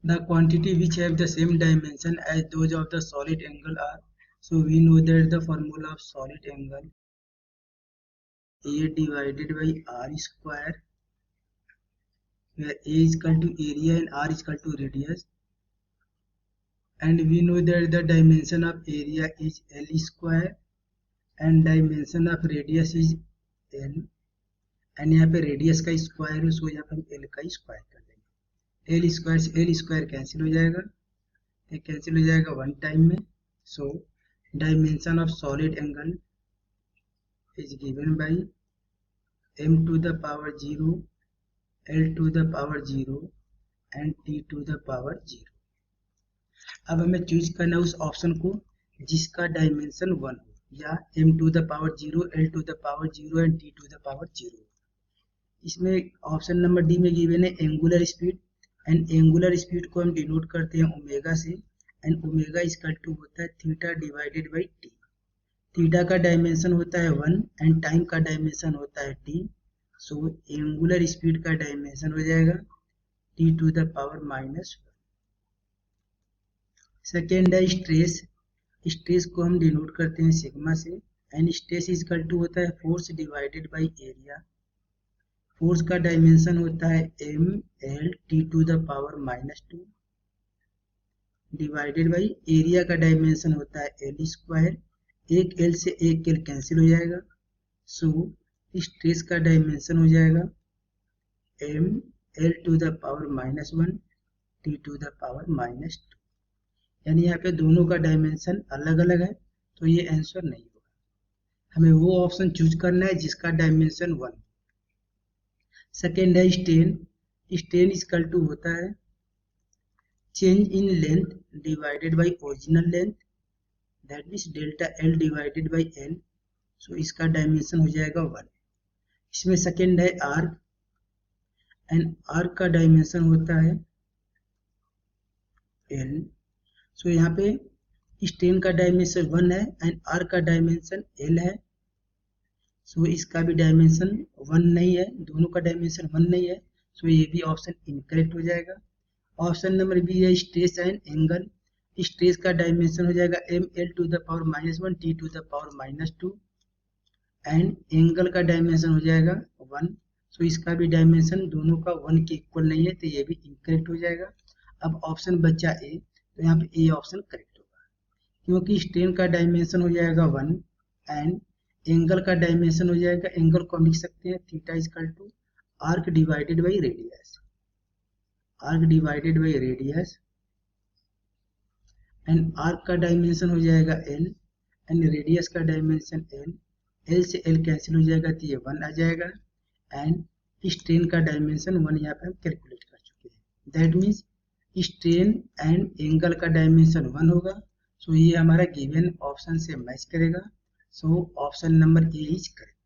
The quantity which have the same dimension as those of the solid angle are, so we know that the formula of solid angle A divided by R square, where A is equal to area and R is equal to radius, and we know that the dimension of area is L square and dimension of radius is L, and यहाँ पे radius का square है, सो यहाँ पे हम L का square कर देंगे। L स्क्वायर से L स्क्वायर कैंसिल हो जाएगा, ये कैंसिल हो जाएगा वन टाइम में। So dimension of solid angle is given by m to the power 0, L to the power 0 and T to the power 0। अब हमें चूज करना उस ऑप्शन को जिसका डायमेंशन 1 हो, या m to the power 0, L to the power 0 and T to the power 0। इसमें option number D में गिवन है angular speed, and angular speed को हम डिनोट करते हैं ओमेगा से, एंड ओमेगा इक्वल टू होता है theta divided by T. Theta का डायमेंशन होता है 1 एंड टाइम का डायमेंशन होता है t, सो एंगुलर स्पीड का डायमेंशन हो जाएगा t to the power -1। Second है स्ट्रेस, स्ट्रेस को हम डिनोट करते हैं सिग्मा से, एंड स्ट्रेस इक्वल टू होता है force divided by area. Force का डायमेंशन होता है m l t to the power -2 divided by area का डायमेंशन होता है l स्क्वायर, एक L से एक L कैंसिल हो जाएगा, सो स्ट्रेस का डायमेंशन हो जाएगा m L to the power -1 T to the power -2। यानी यहाँ पे दोनों का डायमेंशन अलग अलग है, तो ये आंसर नहीं होगा। हमें वो ऑप्शन चूज करना है जिसका डायमेंशन 1। सेकेंड है स्ट्रेन, स्ट्रेन इक्वल टू होता है change in length divided by original length, that means delta L divided by L, सो इसका डायमेंशन हो जाएगा 1। इसमें सेकेंड है आर्क, एंड आर्क का डायमेंशन होता है L, सो यहाँ पे स्ट्रेन का डायमेंशन 1 है एंड आर्क का डायमेंशन L है, सो इसका भी डायमेंशन 1 नहीं है, दोनों का डायमेंशन 1 नहीं है, सो ये भी ऑप्शन इनकरेक्ट हो जाएगा। ऑप्शन नंबर बी है स्ट्रेस एंड एंगल, स्ट्रेस का डायमेंशन हो जाएगा m L to the power -1 T to the power -2, and angle का डायमेंशन हो जाएगा 1, सो इसका भी डायमेंशन दोनों का 1 के इक्वल नहीं है, तो ये भी इनकरेक्ट हो जाएगा। अब ऑप्शन बचा ए, तो यहाँ पे ए ऑप्शन करेक्ट होगा, क्योंकि स्ट्रेन का डायमेंशन हो जाएगा 1 एंड एंगल का डायमेंशन हो जाएगा, एंगल को हम लिख सकते हैं theta equal to arc divided by radius, arc divided by radius, and arc का डायमेंशन हो जाएगा L एंड रेडियस का डायमेंशन L, L से L कैंसिल हो जाएगा तो ये 1 आ जाएगा, एंड स्ट्रेन का डायमेंशन 1 यहाँ पे हम कैलकुलेट कर चुके हैं, that means strain and angle का डायमेंशन 1 होगा, सो ये हमारा गिवन ऑप्शन से मैच करेगा, so option number A is correct.